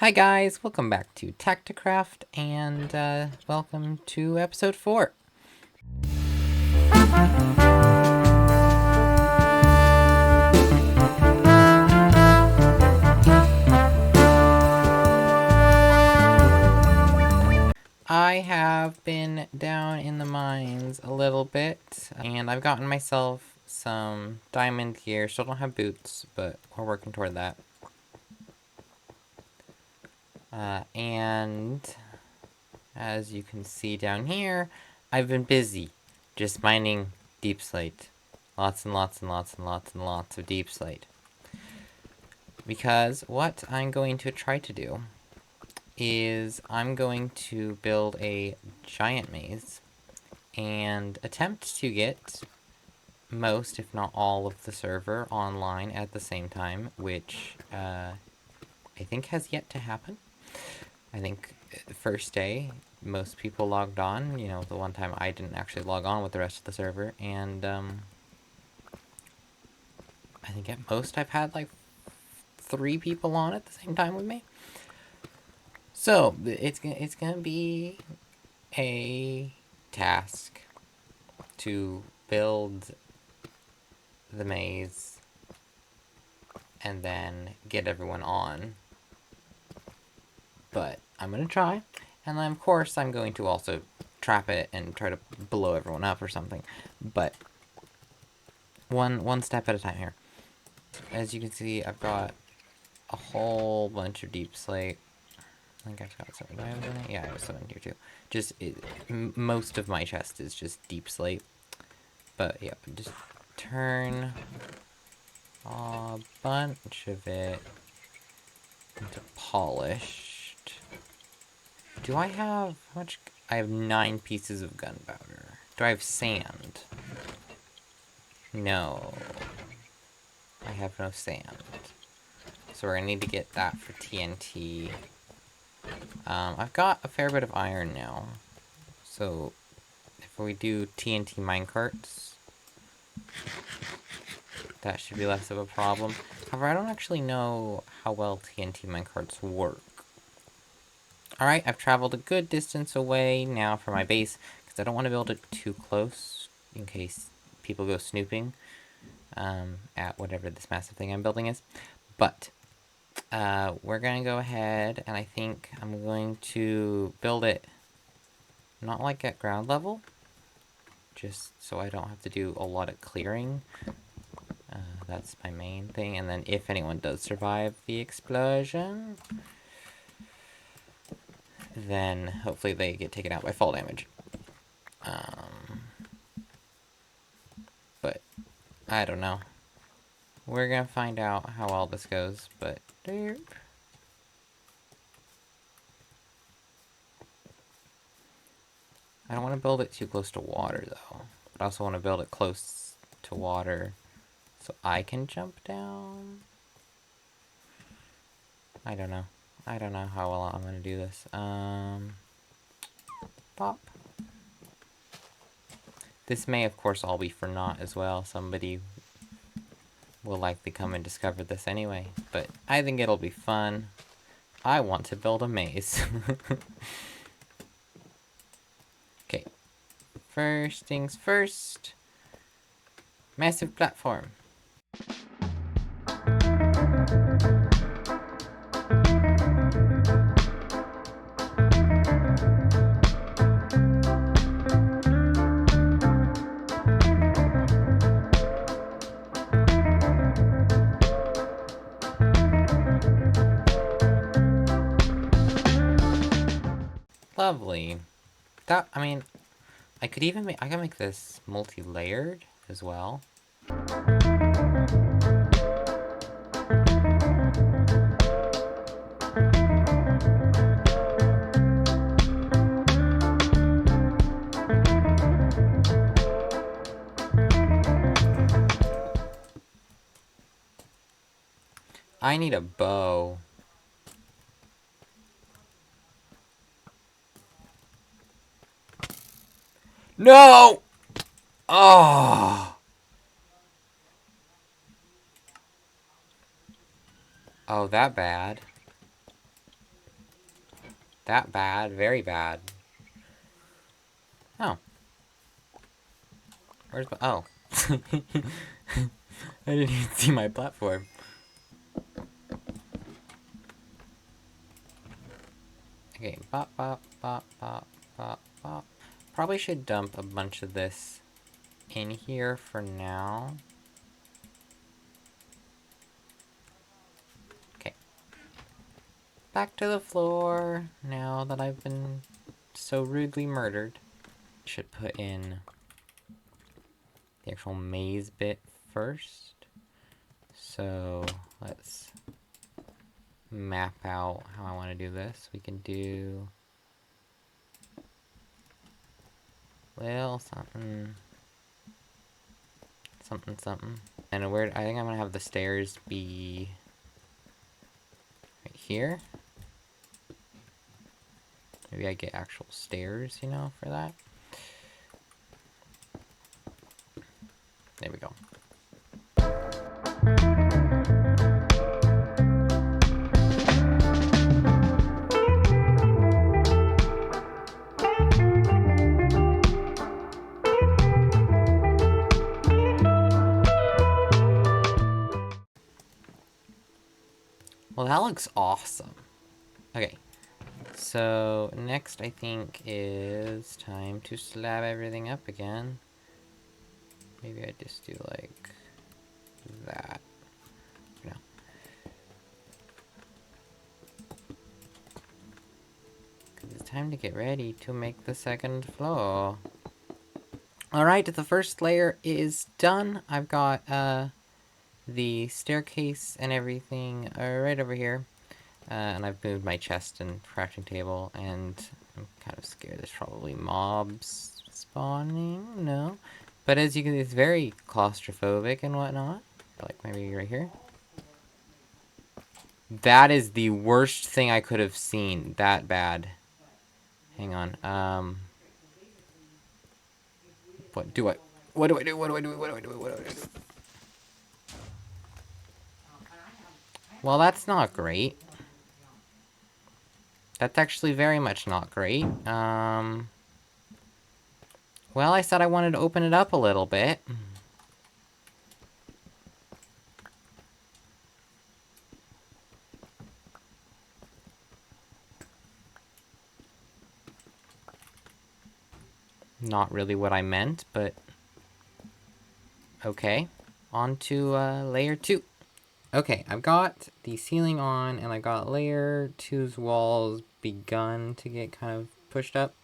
Hi guys, welcome back to Tacticraft, and welcome to episode 4. I have been down in the mines a little bit, and I've gotten myself some diamond gear. Still don't have boots, but we're working toward that. And as you can see down here, I've been busy just mining deep slate. Lots and lots and lots and lots and lots of deep slate. Because what I'm going to try to do is I'm going to build a giant maze and attempt to get most, if not all, of the server online at the same time, which I think has yet to happen. I think the first day, most people logged on. You know, the one time I didn't actually log on with the rest of the server, and I think at most I've had like 3 people on at the same time with me. So it's gonna be a task to build the maze and then get everyone on. But I'm gonna try, and then of course I'm going to also trap it and try to blow everyone up or something. But one step at a time here. As you can see, I've got a whole bunch of deep slate. I think I've got some diamonds in it. Yeah, I have some in here too. Just most of my chest is just deep slate. But yeah, just turn a bunch of it into polished. Do I have how much? I have 9 pieces of gunpowder. Do I have sand? No. I have no sand. So we're gonna need to get that for TNT. I've got a fair bit of iron now. So if we do TNT minecarts, that should be less of a problem. However, I don't actually know how well TNT minecarts work. Alright, I've traveled a good distance away now from my base, because I don't want to build it too close, in case people go snooping at whatever this massive thing I'm building is. But we're going to go ahead, and I think I'm going to build it not like at ground level, just so I don't have to do a lot of clearing. That's my main thing, and then if anyone does survive the explosion, then hopefully they get taken out by fall damage. But I don't know. We're gonna find out how all this goes, but I don't want to build it too close to water, though. But I also want to build it close to water so I can jump down. I don't know. I don't know how well I'm gonna do this. Pop. This may, of course, all be for naught as well. Somebody will likely come and discover this anyway. But I think it'll be fun. I want to build a maze. Okay. First things first. Massive platform. Lovely. That, I mean, I could even make, I can make this multi-layered as well. I need a bow. No! Oh! Oh, that bad. that bad. Very bad. Oh. Where's my... Oh. I didn't even see my platform. Okay, bop, bop, bop, bop, bop, bop. Probably should dump a bunch of this in here for now. Okay. Back to the floor, now that I've been so rudely murdered. Should put in the actual maze bit first. So, let's map out how I want to do this. We can do... well, something... something. And where... I think I'm gonna have the stairs be... right here. Maybe I get actual stairs, you know, for that. There we go. Well, that looks awesome. Okay. So, next I think is time to slab everything up again. Maybe I just do like that. No. Because it's time to get ready to make the second floor. Alright, the first layer is done. I've got the staircase and everything right over here. And I've moved my chest and crafting table, and I'm kind of scared there's probably mobs spawning. No. But as you can see, it's very claustrophobic and whatnot. Like, maybe right here. That is the worst thing I could have seen. That bad. Hang on. What do I... what do I do? What do I do? What do I do? What do I do? Well, that's not great. That's actually very much not great. Well, I said I wanted to open it up a little bit. Not really what I meant, but... okay. On to layer 2. Okay, I've got the ceiling on, and I got layer 2's walls begun to get kind of pushed up.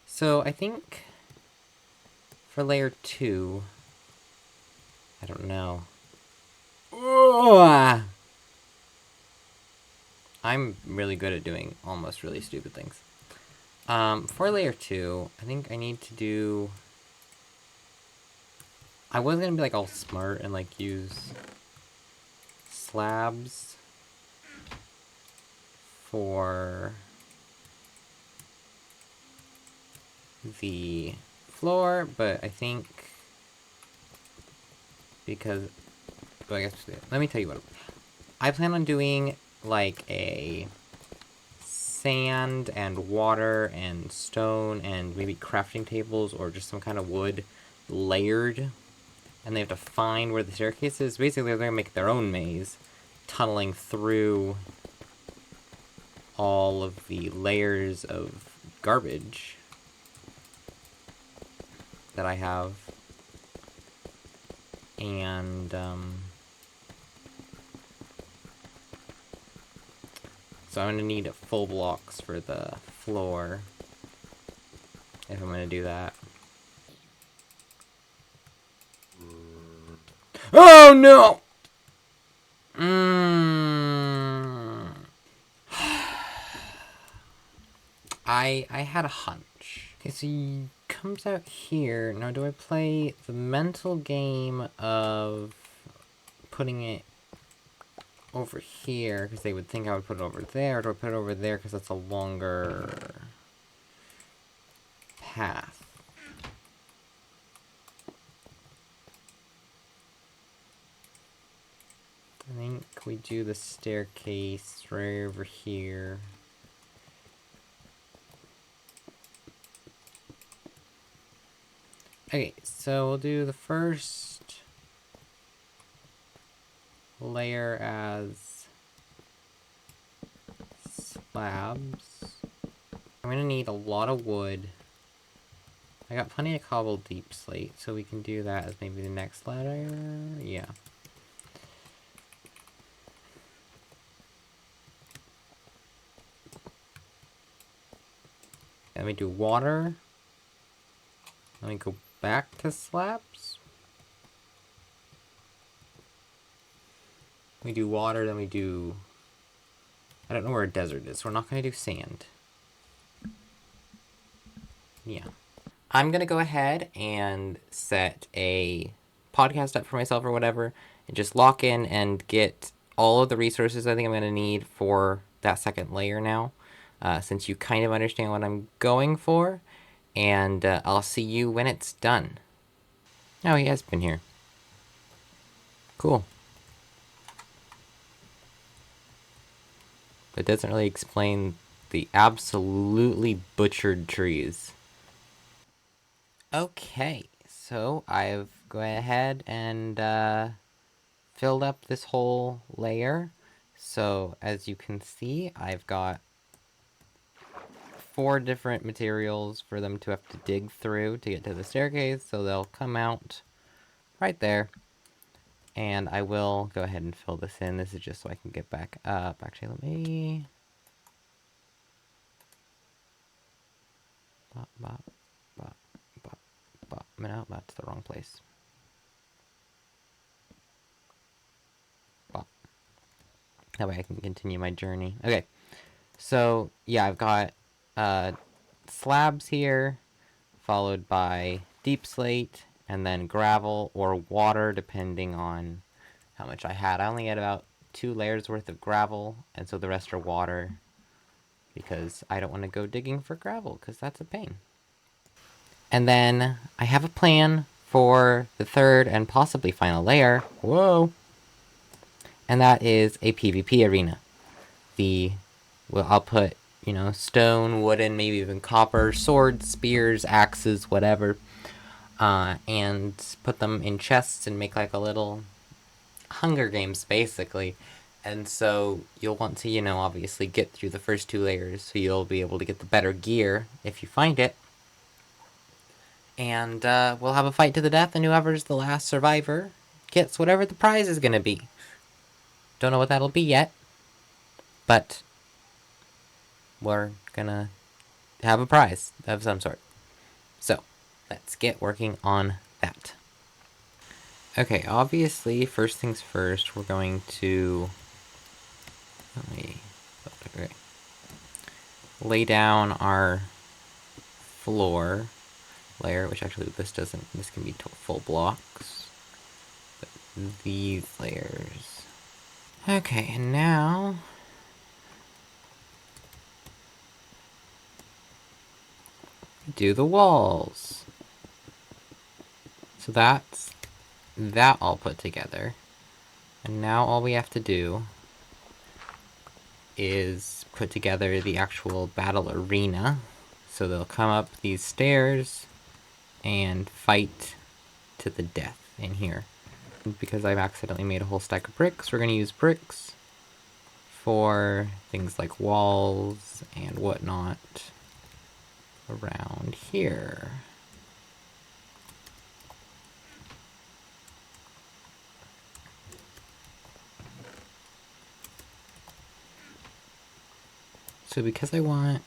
So I think for layer 2, I don't know. Ugh! I'm really good at doing almost really stupid things. For layer 2, I think I need to do... I was gonna be like all smart and like use slabs for the floor, but I think because, well, I guess, let me tell you what. I plan on doing like a sand and water and stone and maybe crafting tables or just some kind of wood layered, and they have to find where the staircase is. Basically, they're gonna make their own maze, tunneling through all of the layers of garbage that I have. And, so I'm gonna need full blocks for the floor if I'm gonna do that. Oh no! I had a hunch. Okay, so he comes out here. Now, do I play the mental game of putting it over here, because they would think I would put it over there, or do I put it over there because that's a longer path? I think we do the staircase right over here. Okay, so we'll do the first layer as slabs. I'm gonna need a lot of wood. I got plenty of cobbled deep slate, so we can do that as maybe the next layer. Yeah. Then we do water. Then we go back to slabs. We do water, then we do... I don't know where a desert is, so we're not going to do sand. Yeah. I'm going to go ahead and set a podcast up for myself or whatever, and just lock in and get all of the resources I think I'm going to need for that second layer now, since you kind of understand what I'm going for, and I'll see you when it's done. Oh, he has been here. Cool. But it doesn't really explain the absolutely butchered trees. Okay, so I've gone ahead and filled up this whole layer. So as you can see, I've got 4 different materials for them to have to dig through to get to the staircase, so they'll come out right there. And I will go ahead and fill this in. This is just so I can get back up. Actually, let me... Bop, bop, bop, bop, bop. No, that's the wrong place. Bop. That way I can continue my journey. Okay. So, yeah, I've got slabs here, followed by deep slate, and then gravel or water, depending on how much I had. I only had about 2 layers worth of gravel, and so the rest are water, because I don't want to go digging for gravel, because that's a pain. And then I have a plan for the third and possibly final layer. Whoa! And that is a PvP arena. I'll put, you know, stone, wooden, maybe even copper, swords, spears, axes, whatever, and put them in chests and make like a little Hunger Games, basically. And so you'll want to, you know, obviously get through the first 2 layers, so you'll be able to get the better gear if you find it. And we'll have a fight to the death, and whoever's the last survivor gets whatever the prize is gonna be. Don't know what that'll be yet, but we're gonna have a prize of some sort. So, let's get working on that. Okay, obviously, first things first, we're going to... Okay. Lay down our floor layer, which actually this can be full blocks. But these layers. Okay, and now... do the walls. So that's that all put together. And now all we have to do is put together the actual battle arena. So they'll come up these stairs and fight to the death in here. Because I've accidentally made a whole stack of bricks, we're going to use bricks for things like walls and whatnot around here. So because I want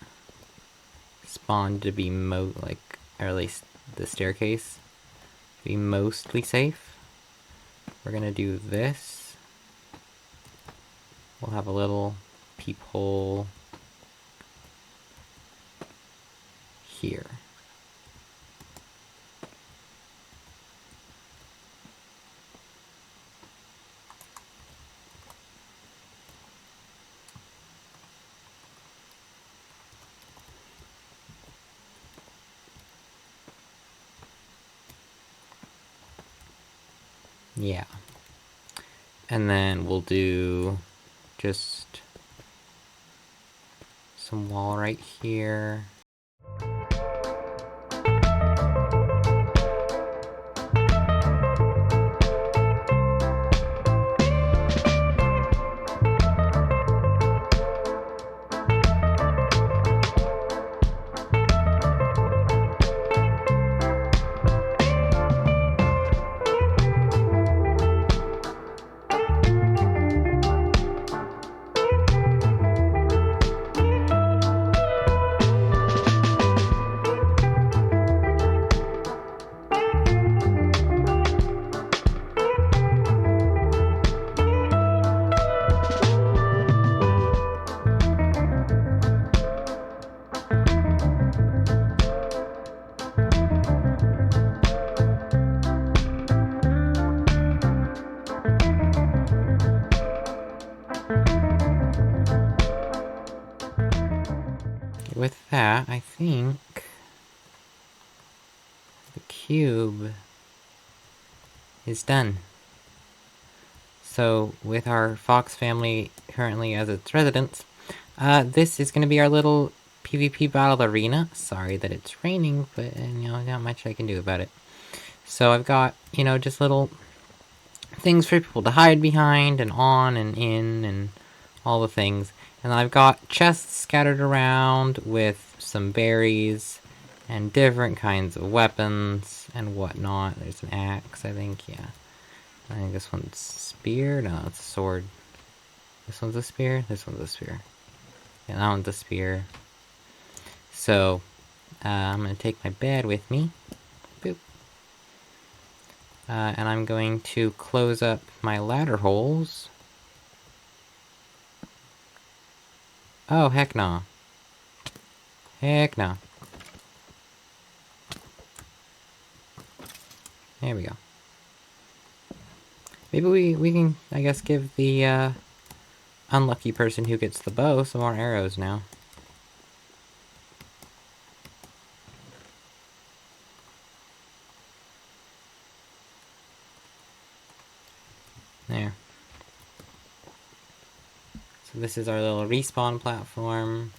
spawn to be or at least the staircase to be mostly safe, we're gonna do this. We'll have a little peephole here. Yeah. And then we'll do just some wall right here. with that, I think the cube is done. So, with our fox family currently as its residents, this is going to be our little PvP battle arena. Sorry that it's raining, but, not much I can do about it. So I've got, just little things for people to hide behind, and on and in, and all the things. And I've got chests scattered around with some berries, and different kinds of weapons, and whatnot. There's an axe, I think, yeah. I think this one's spear? No, it's a sword. This one's a spear? This one's a spear. Yeah, that one's a spear. So, I'm gonna take my bed with me. Boop. And I'm going to close up my ladder holes. Oh, heck no. Heck no. There we go. Maybe we can, I guess, give the, unlucky person who gets the bow some more arrows now. There. So this is our little respawn platform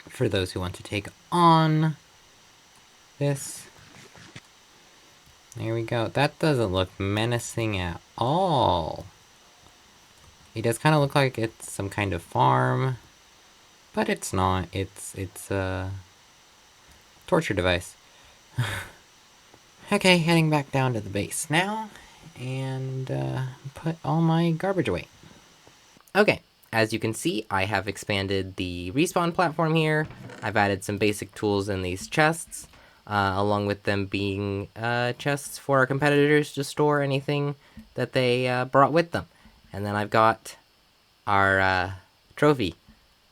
for those who want to take on this. There we go. That doesn't look menacing at all. It does kind of look like it's some kind of farm, but it's not. It's a torture device. Okay, heading back down to the base now, and put all my garbage away. Okay, as you can see, I have expanded the respawn platform here. I've added some basic tools in these chests, along with them being chests for our competitors to store anything that they brought with them. And then I've got our trophy.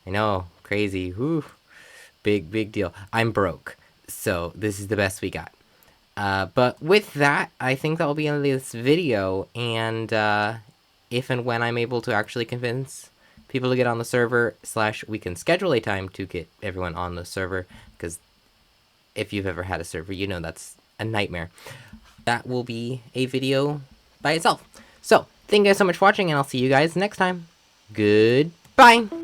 I know, crazy, whoo, big deal. I'm broke, so this is the best we got. But with that, I think that will be the end of this video, and if and when I'm able to actually convince people to get on the server, / we can schedule a time to get everyone on the server, because if you've ever had a server, you know that's a nightmare. That will be a video by itself. So, thank you guys so much for watching, and I'll see you guys next time. Goodbye!